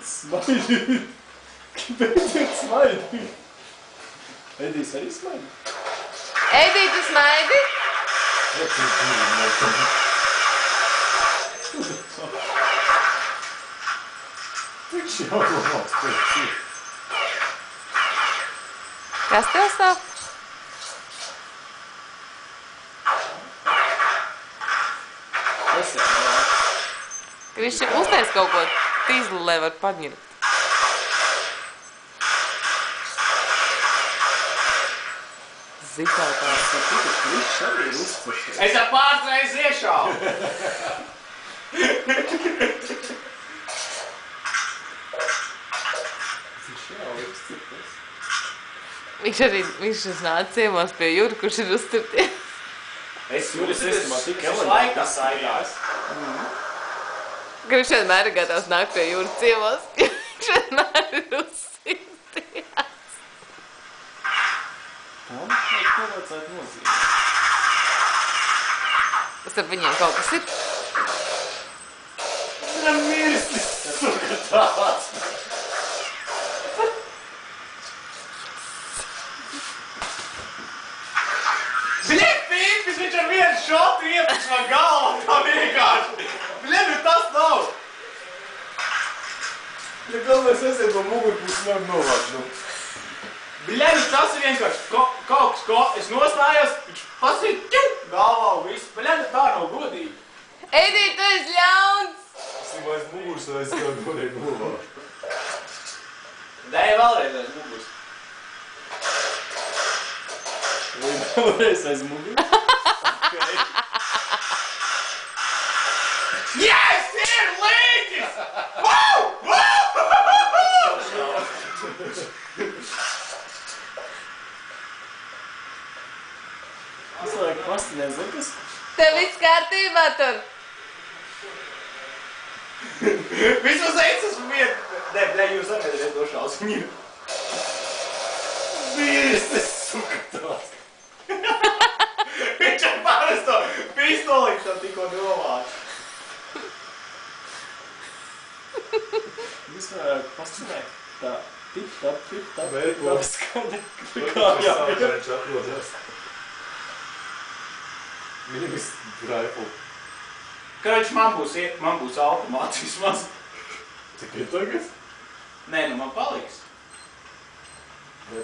Smaidi. Beidziet smaidi. Edijs arī smaidi? Edij, tu smaidi? Viņš jau labāks pēc ir. Kas tev stāv? Tas jau labāk. Viņš uztais kaut ko tīzli, lai var paņemt. Zitā tā. Viņš arī ir uztvešies. Es jau pārreiz iešāvu. Viņš jau ir uztvešies. Viņš nāca ciemos pie Jura, kurš ir uzturties. Es laikā saigās. Ka viņš vienmēr ir gatavs nākt pie Jura ciemos. Viņš vienmēr ir uzturties. Tam ko vajadzētu nozīmēt? Starp viņiem kaut kas ir. Viņam mirstis, suka tāds. Bļet, pīpis, viņš ar vienu šotu iepuš man galvā, tā vienkārši. Bļet, bet tas nav. Ja galvenais esiet no mugurpuses nevar novākt, nu. Bļet, tas ir vienkārši kaut kas, es nostājos, viņš pasīt, galvā un visu. Bļet, tā nav godīgi. Edij, tu esi ļauns! Es jau aiz muguras aizgāju varēju novākt. Dēja vēlreiz aiz muguras. Vai vēlreiz aiz muguras? Yes, ir līķis! Es vajag pastinēt, zin kas? Tev viss kārtībā tur! Vismaz eic esmu vien. Nē, bļē, jūs arī nedariet došās viņu. Mirstis, suka tāds. Viņš ar parasto pistolīti tam tikko novāc. Jūs vajag pastinēt tā tip-tap, tip-tap. Veiko. Skaņa. Kā viņš atrodās. Viņam ir rifle. Krač, man būs automāts vismaz. Cik ir tagad? Nē, nu man paliks. Vai